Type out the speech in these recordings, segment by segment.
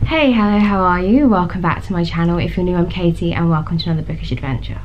Hey, hello, how are you? Welcome back to my channel. If you're new, I'm Katie and welcome to another bookish adventure.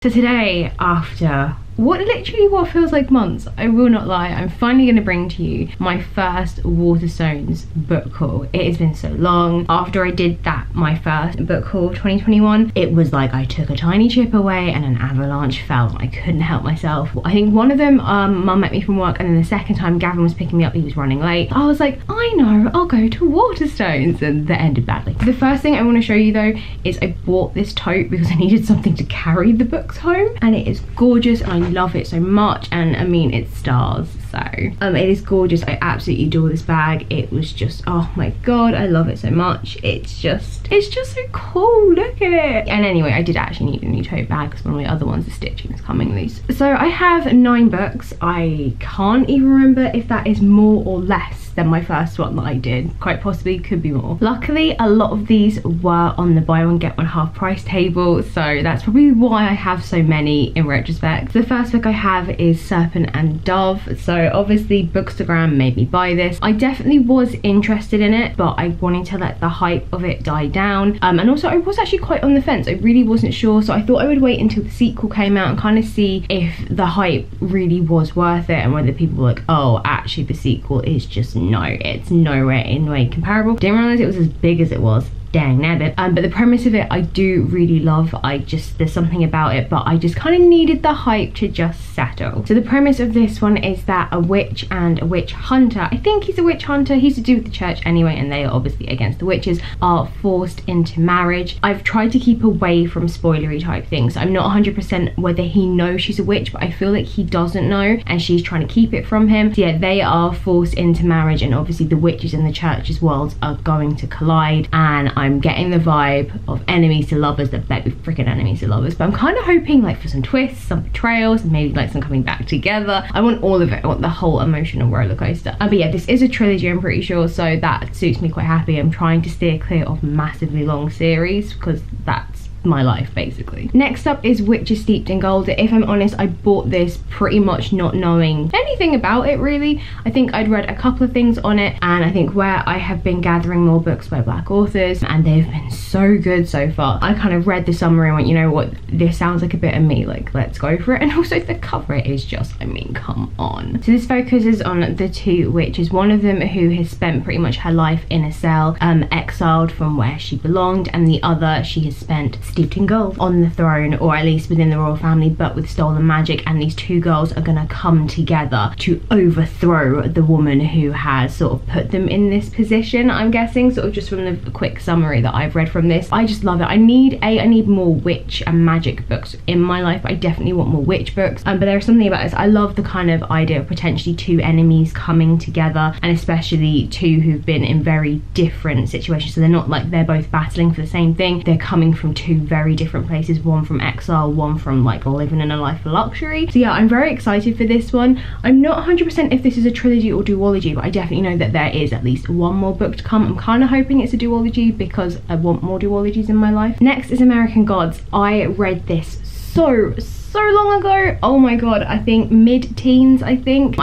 So today, after what feels like months, I will not lie, I'm finally going to bring to you my first Waterstones book haul. It has been so long. After I did that, my first book haul of 2021, it was like I took a tiny chip away and an avalanche fell. I couldn't help myself. I think one of them, Mum met me from work, and then the second time Gavin was picking me up, he was running late. I was like, I know, I'll go to Waterstones, and that ended badly. The first thing I want to show you though is I bought this tote because I needed something to carry the books home, and it is gorgeous and I love it so much, and I mean, it's stars, so it is gorgeous. I absolutely adore this bag. It was just, oh my god, I love it so much. It's just so cool. Look at it. And anyway, I did actually need a new tote bag because one of my other ones, the stitching is coming loose. So I have 9 books. I can't even remember if that is more or less than my first one that I did. Quite possibly could be more. Luckily, a lot of these were on the buy one get one half price table, so that's probably why I have so many in retrospect. The first book I have is Serpent Dove. So obviously Bookstagram made me buy this. I definitely was interested in it, but I wanted to let the hype of it die down. And also I was actually quite on the fence. I really wasn't sure, so I thought I would wait until the sequel came out and kind of see if the hype really was worth it and whether people were like, oh, actually the sequel is just no, it's nowhere in way comparable. Didn't realize it was as big as it was. Dang nabbit. But the premise of it I do really love. There's something about it, but I just kind of needed the hype to just settle. So the premise of this one is that a witch and a witch hunter, I think he's a witch hunter, he's to do with the church anyway, and they are obviously against the witches, are forced into marriage. I've tried to keep away from spoilery type things. I'm not 100% whether he knows she's a witch, but I feel like he doesn't know and she's trying to keep it from him. So yeah, they are forced into marriage, and obviously the witches and the church's worlds are going to collide, and I'm getting the vibe of enemies to lovers. That better be freaking enemies to lovers, but I'm kind of hoping like for some twists, some betrayals, and maybe like some coming back together. I want all of it. I want the whole emotional roller coaster. But yeah, this is a trilogy, I'm pretty sure, so that suits me quite happy. I'm trying to steer clear of massively long series because that's my life basically. Next up is Witches Steeped in Gold. If I'm honest, I bought this pretty much not knowing anything about it really. I think I'd read a couple of things on it, and I think where I have been gathering more books by black authors, and they've been so good so far, I kind of read the summary and went, you know what, this sounds like a bit of me, like let's go for it. And also the cover is just, I mean, come on. So this focuses on the 2 witches, one of them who has spent pretty much her life in a cell, exiled from where she belonged, and the other she has spent steeped in gold on the throne, or at least within the royal family, but with stolen magic. And these 2 girls are gonna come together to overthrow the woman who has sort of put them in this position, I'm guessing, sort of just from the quick summary that I've read from this. I just love it. I need more witch and magic books in my life. I definitely want more witch books, but there's something about this. I love the kind of idea of potentially 2 enemies coming together, and especially 2 who've been in very different situations. So they're not like they're both battling for the same thing. They're coming from 2 very different places, one from exile, one from like living in a life of luxury. So yeah, I'm very excited for this one. I'm not 100% if this is a trilogy or duology, but I definitely know that there is at least one more book to come. I'm kind of hoping it's a duology because I want more duologies in my life. Next is American Gods. I read this so long ago. Oh my god, I think mid-teens. I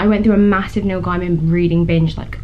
went through a massive Neil Gaiman reading binge, like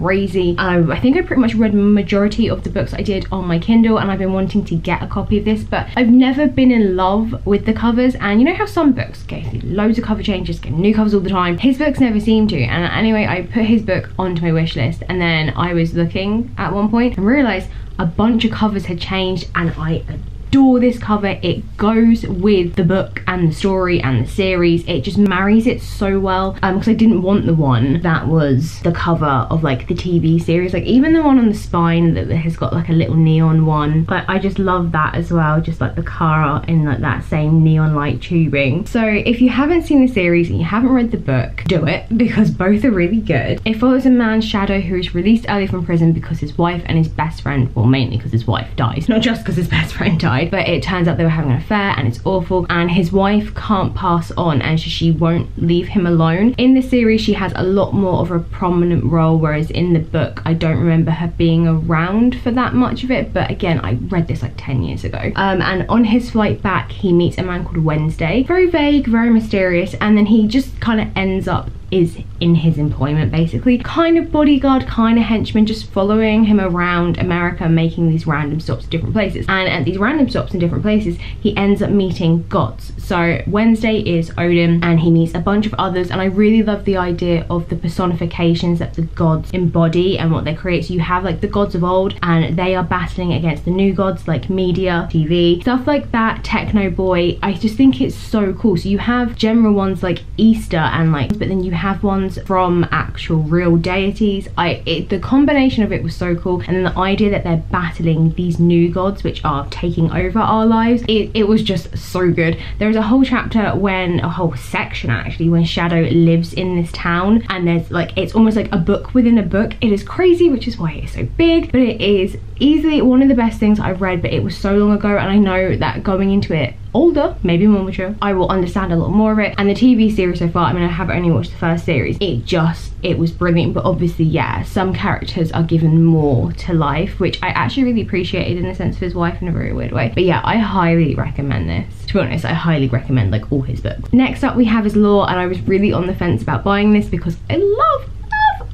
crazy. I think I pretty much read majority of the books I did on my Kindle, and I've been wanting to get a copy of this, but I've never been in love with the covers. And you know how some books get loads of cover changes, get new covers all the time? His books never seem to. And anyway, I put his book onto my wish list, and then I was looking at one point and realized a bunch of covers had changed, and I adore this cover. It goes with the book and the story and the series. It just marries it so well, because I didn't want the one that was the cover of like the TV series, like even the one on the spine that has got like a little neon one, but I just love that as well, just like the car in like that same neon light tubing. So if you haven't seen the series and you haven't read the book, do it, because both are really good. It follows a man's shadow who is released early from prison because his wife and his best friend, well mainly because his wife dies, not just because his best friend died, but it turns out they were having an affair and it's awful, and his wife can't pass on and she won't leave him alone. In the series she has a lot more of a prominent role, whereas in the book I don't remember her being around for that much of it. But again, I read this like 10 years ago. And on his flight back he meets a man called Wednesday, very vague, very mysterious, and then he just kind of ends up is in his employment, basically. Kind of bodyguard, kind of henchman, just following him around America, making these random stops at different places. And at these random stops in different places, he ends up meeting gods. So Wednesday is Odin, and he meets a bunch of others, and I really love the idea of the personifications that the gods embody and what they create. So you have like the gods of old, and they are battling against the new gods, like media, TV, stuff like that, techno boy. I just think it's so cool. So you have general ones like Easter and like, but then you have ones from actual real deities. The combination of it was so cool, and then the idea that they're battling these new gods which are taking over our lives, it was just so good. There's a whole chapter, when a whole section actually, when Shadow lives in this town, and there's like, it's almost like a book within a book. It is crazy, which is why it's so big, but it is easily one of the best things I've read. But it was so long ago, and I know that going into it older, maybe more mature, I will understand a lot more of it. And the TV series so far, I mean, I have only watched the first series, it was brilliant. But obviously, yeah, some characters are given more to life, which I actually really appreciated in the sense of his wife in a very weird way. But yeah, I highly recommend this. To be honest, I highly recommend like all his books. Next up we have is Lore, and I was really on the fence about buying this because I love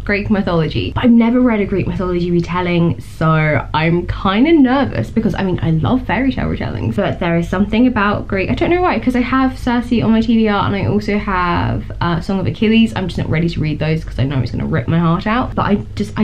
Greek mythology, but I've never read a Greek mythology retelling, so I'm kind of nervous because I mean, I love fairy tale retellings, but there is something about Greek, I don't know why, because I have Circe on my TBR, and I also have Song of Achilles. I'm just not ready to read those because I know it's going to rip my heart out, but I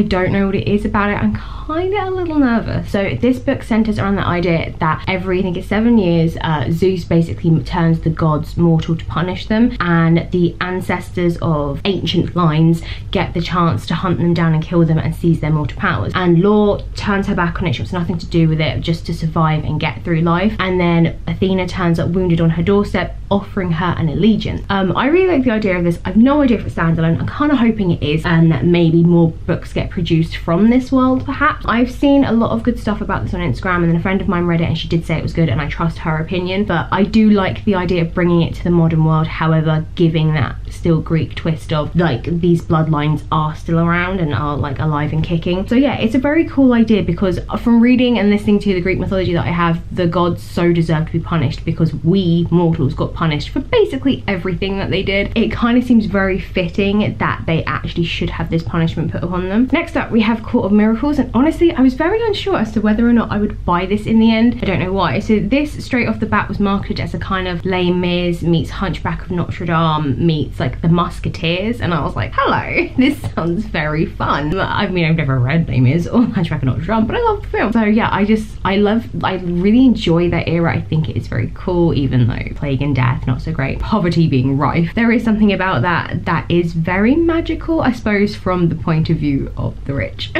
don't know what it is about it. I'm kind of a little nervous. So this book centers around the idea that every, I think it's 7 years, Zeus basically turns the gods mortal to punish them, and the ancestors of ancient lines get the chance to hunt them down and kill them and seize their mortal powers. And Lore turns her back on it. She wants nothing to do with it, just to survive and get through life. And then Athena turns up wounded on her doorstep, offering her an allegiance. I really like the idea of this. I've no idea if it's standalone. I'm kind of hoping it is, and that maybe more books get produced from this world, perhaps. I've seen a lot of good stuff about this on Instagram, and then a friend of mine read it and she did say it was good, and I trust her opinion. But I do like the idea of bringing it to the modern world, however giving that still Greek twist of like these bloodlines are still around and are like alive and kicking. So yeah, it's a very cool idea, because from reading and listening to the Greek mythology that I have, the gods so deserve to be punished because we mortals got punished for basically everything that they did. It kind of seems very fitting that they actually should have this punishment put upon them. Next up we have Court of Miracles, and honestly I was very unsure as to whether or not I would buy this in the end. I don't know why. So this straight off the bat was marketed as a kind of Les Mis meets Hunchback of Notre Dame meets like the Musketeers, and I was like, hello, this sounds very fun. I mean, I've never read Les Mis or Hunchback of Notre Dame, but I love the film. So yeah, I really enjoy that era. I think it is very cool, even though plague and death, not so great. Poverty being rife. There is something about that is very magical, I suppose, from the point of view of the rich.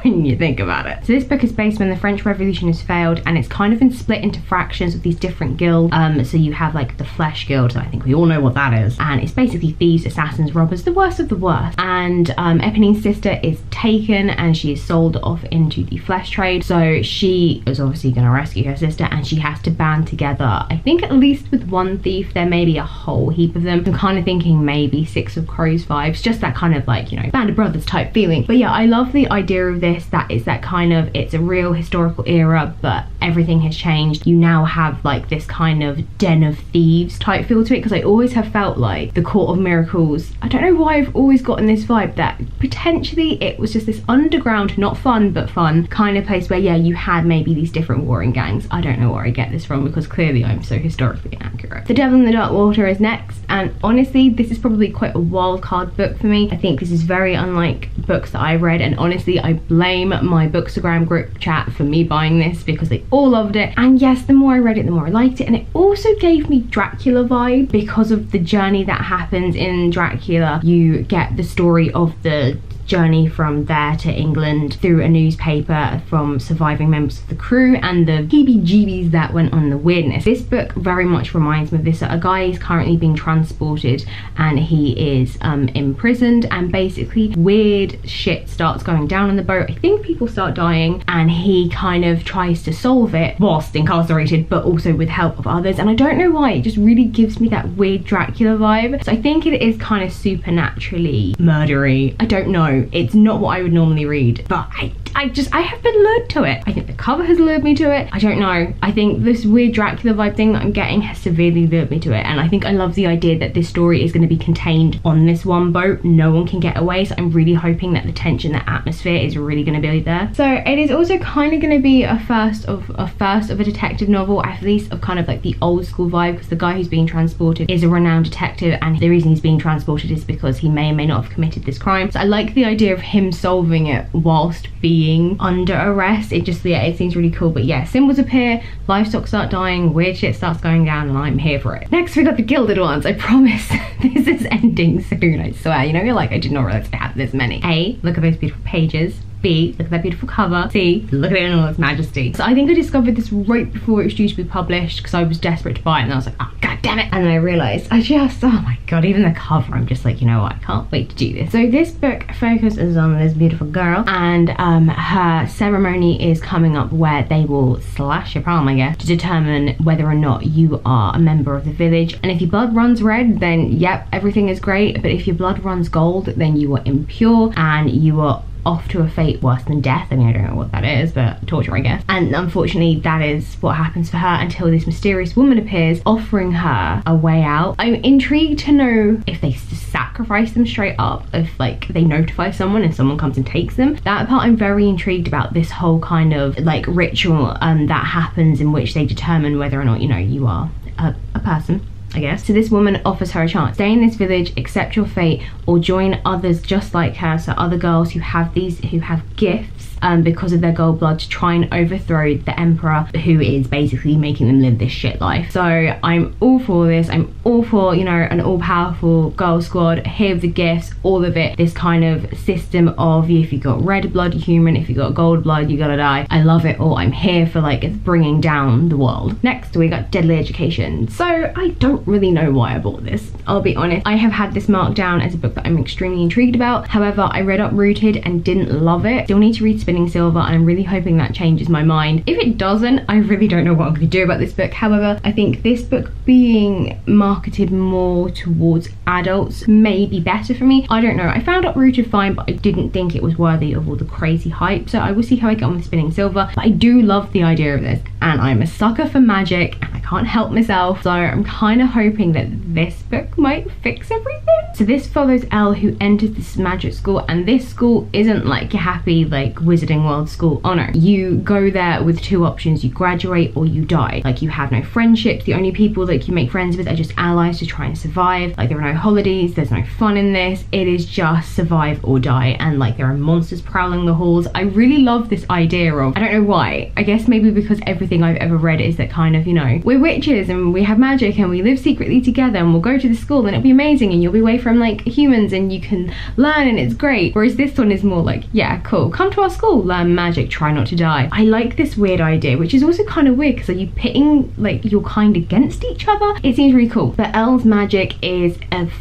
When you think about it. So this book is based when the French Revolution has failed, and it's kind of been split into fractions of these different guilds. So you have like the Flesh Guild, so I think we all know what that is, and it's basically thieves, assassins, robbers, the worst of the worst. And Eponine's sister is taken and she is sold off into the flesh trade, so she is obviously going to rescue her sister, and she has to band together, I think at least with one thief. There may be a whole heap of them. I'm kind of thinking maybe Six of Crows vibes, just that kind of like, you know, Band of Brothers type feeling. But yeah, I love the idea of this, that is that kind of, it's a real historical era, but everything has changed. You now have like this kind of den of thieves type feel to it, because I always have felt like the Court of Miracles, I don't know why I've always gotten this vibe that potentially it was just this underground, not fun but fun kind of place where, yeah, you had maybe these different warring gangs. I don't know where I get this from, because clearly I'm so historically inaccurate. The Devil in the Dark Water is next, and honestly this is probably quite a wild card book for me. I think this is very unlike books that I've read, and honestly I blame my Bookstagram group chat for me buying this, because they all loved it. And yes, the more I read it, the more I liked it, and it also gave me Dracula vibe because of the journey that happens in Dracula. You get the story of the journey from there to England through a newspaper from surviving members of the crew and the heebie-jeebies that went on, the weirdness. This book very much reminds me of this. A guy is currently being transported and he is imprisoned, and basically weird shit starts going down on the boat. I think people start dying, and he kind of tries to solve it whilst incarcerated, but also with help of others. And I don't know why, it just really gives me that weird Dracula vibe. So I think it is kind of supernaturally murdery. I don't know, it's not what I would normally read, but I have been lured to it. I think the cover has lured me to it. I don't know. I think this weird Dracula vibe thing that I'm getting has severely lured me to it. And I think I love the idea that this story is going to be contained on this one boat. No one can get away. So I'm really hoping that the tension, the atmosphere is really going to be there. So it is also kind of going to be a first of a detective novel, at least of kind of like the old school vibe, because the guy who's being transported is a renowned detective, and the reason he's being transported is because he may or may not have committed this crime. So I like the idea of him solving it whilst being under arrest. It just, yeah, it seems really cool. But yeah, symbols appear, livestock start dying, weird shit starts going down, and I'm here for it. Next we got the Gilded ones. I promise this is ending soon, I swear. You know, you're like, I did not realize I had this many. A, look at those beautiful pages. B, look at that beautiful cover. C, look at it in all its majesty. So I think I discovered this right before it was due to be published because I was desperate to buy it, and I was like, oh god damn it. And then I realized oh my god, even the cover, I'm just like, you know what, I can't wait to do this. So this book focuses on this beautiful girl, and her ceremony is coming up where they will slash your palm, I guess, to determine whether or not you are a member of the village. And if your blood runs red, then yep, everything is great. But if your blood runs gold, then you are impure and you are off to a fate worse than death. I mean, I don't know what that is, but torture, I guess. And unfortunately, that is what happens for her until this mysterious woman appears, offering her a way out. I'm intrigued to know if they sacrifice them straight up, if like they notify someone and someone comes and takes them. That part I'm very intrigued about, this whole kind of like ritual that happens in which they determine whether or not, you know, you are a person, I guess. So this woman offers her a chance. Stay in this village, accept your fate, or join others just like her, so other girls who have gifts because of their gold blood, to try and overthrow the emperor who is basically making them live this shit life. So I'm all for this. I'm all for, you know, an all-powerful girl squad, here with the gifts, all of it. This kind of system of, if you got red blood, you're human. If you got gold blood, you gotta die. I love it all. I'm here for like bringing down the world. Next we got Deadly Education. So I don't really know why I bought this, I'll be honest. I have had this marked down as a book that I'm extremely intrigued about. However, I read Uprooted and didn't love it. Still need to read Spinning Silver, and I'm really hoping that changes my mind. If it doesn't, I really don't know what I'm going to do about this book. However, I think this book being marketed more towards adults may be better for me. I don't know. I found Uprooted fine, but I didn't think it was worthy of all the crazy hype. So I will see how I get on with Spinning Silver. But I do love the idea of this, and I'm a sucker for magic, and I can't help myself. So I'm kind of hoping that this book might fix everything. So this follows Elle, who enters this magic school, and this school isn't like your happy like Wizarding World school. Oh no, you go there with two options: you graduate or you die. Like, you have no friendships. The only people that you make friends with are just allies to try and survive. Like, there are no holidays, there's no fun in this. It is just survive or die, and like there are monsters prowling the halls. I really love this idea of, I don't know why, I guess maybe because everything I've ever read is that kind of, you know, we're witches and we have magic and we live secretly together, and we'll go to the school and it'll be amazing, and you'll be away from like humans and you can learn and it's great. Whereas this one is more like, yeah, cool, come to our school, learn magic, try not to die. I like this weird idea, which is also kind of weird because are you pitting like your kind against each other? It seems really cool. But Elle's magic is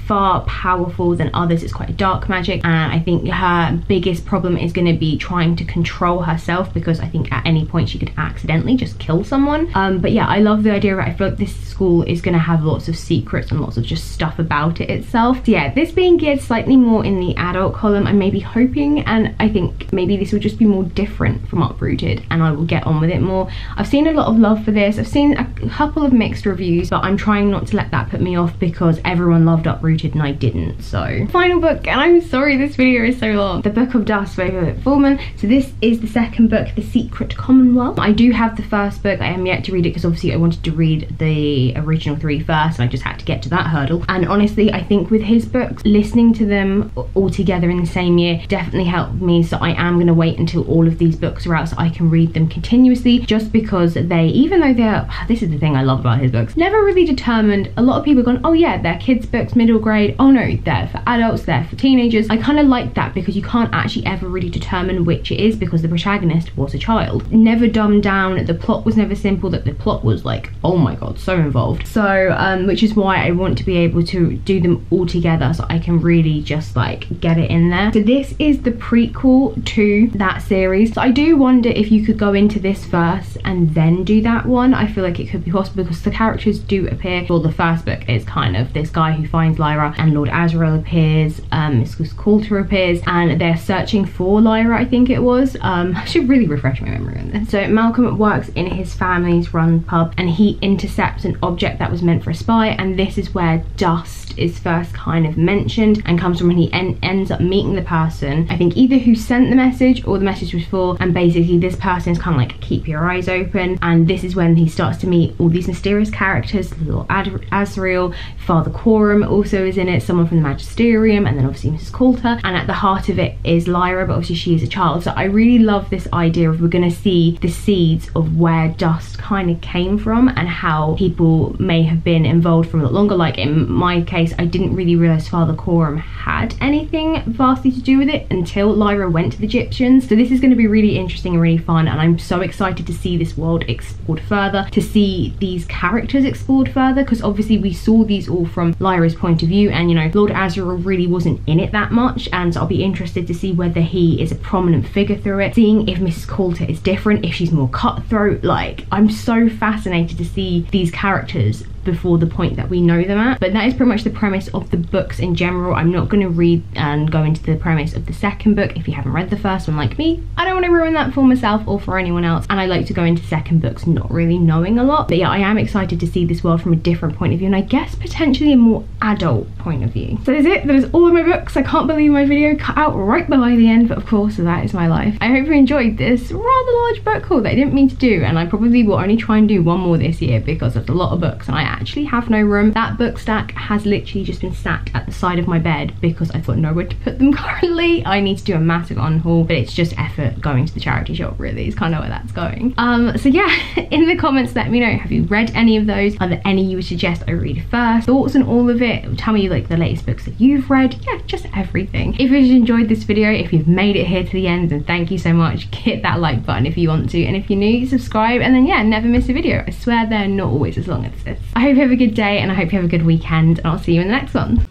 far powerful than others. It's quite a dark magic, and I think her biggest problem is going to be trying to control herself, because I think at any point she could accidentally just kill someone. But yeah, I love the idea of it. I feel like this school is going to have lots of secrets and lots of just stuff about it itself. So yeah, this being geared slightly more in the adult column, I'm maybe hoping, and I think maybe this will just be more different from Uprooted and I will get on with it more. I've seen a lot of love for this. I've seen a couple of mixed reviews, but I'm trying not to let that put me off because everyone loved Uprooted and I didn't. So final book, and I'm sorry this video is so long, The Book of Dust by Philip Pullman. So this is the second book, The Secret Commonwealth. I do have the first book. I am yet to read it because obviously I wanted to read the original three first, and I just had to get to that hurdle. And honestly, I think with his books, listening to them all together in the same year definitely helped me. So I am going to wait until all of these books are out so I can read them continuously, just because they, even though they're, this is the thing I love about his books, never really determined. A lot of people have gone, oh yeah, they're kids books, middle grade, oh no, they're for adults, they're for teenagers. I kind of like that because you can't actually ever really determine which it is because the protagonist was a child. Never dumbed down, the plot was never simple, that the plot was like oh my god, so involved. So which is why I want to be able to do them all together so I can really just like get it in there. So this is the prequel to that series. So I do wonder if you could go into this first and then do that one. I feel like it could be possible because the characters do appear. Well, the first book is kind of this guy who finds Lyra, and Lord Asriel appears, Miss Coulter appears, and they're searching for Lyra, I think it was. I should really refresh my memory on this. So Malcolm works in his family's run pub and he intercepts an object that was meant for a spy, and this is where dust is first kind of mentioned and comes from when he ends up meeting the person, I think either who sent the message or the message was for, and basically this person is kind of like keep your eyes open, and this is when he starts to meet all these mysterious characters. Lord Asriel, Father Quorum also is in it, someone from the Magisterium, and then obviously Mrs. Coulter, and at the heart of it is Lyra, but obviously she is a child. So I really love this idea of we're going to see the seeds of where dust kind of came from and how people may have been involved for a lot longer. Like in my case, I didn't really realise Father Quorum had anything vastly to do with it until Lyra went to the Egyptians. So this is going to be really interesting and really fun, and I'm so excited to see this world explored further, to see these characters explored further, because obviously we saw these all from Lyra's point of view, and you know, Lord Asriel really wasn't in it that much, and so I'll be interested to see whether he is a prominent figure through it, seeing if Mrs. Coulter is different, if she's more cutthroat. Like, I'm so fascinated to see these characters before the point that we know them at. But that is pretty much the premise of the books in general. I'm not going to read and go into the premise of the second book if you haven't read the first one like me. I don't want to ruin that for myself or for anyone else, and I like to go into second books not really knowing a lot. But yeah, I am excited to see this world from a different point of view, and I guess potentially a more adult point of view. So that is it. That is all of my books. I can't believe my video cut out right by the end, but of course that is my life. I hope you enjoyed this rather large book haul that I didn't mean to do, and I probably will only try and do one more this year because it's a lot of books and I actually have no room. That book stack has literally just been sat at the side of my bed because I've got nowhere to put them currently. I need to do a massive unhaul, but it's just effort going to the charity shop, really is kind of where that's going. So yeah, in the comments let me know, have you read any of those? Are there any you would suggest I read first? Thoughts on all of it? Tell me like the latest books that you've read. Yeah, just everything. If you've enjoyed this video, if you've made it here to the end, then thank you so much. Hit that like button if you want to, and if you're new, subscribe, and then yeah, never miss a video. I swear they're not always as long as this. I hope you have a good day, and I hope you have a good weekend, and I'll see you in the next one.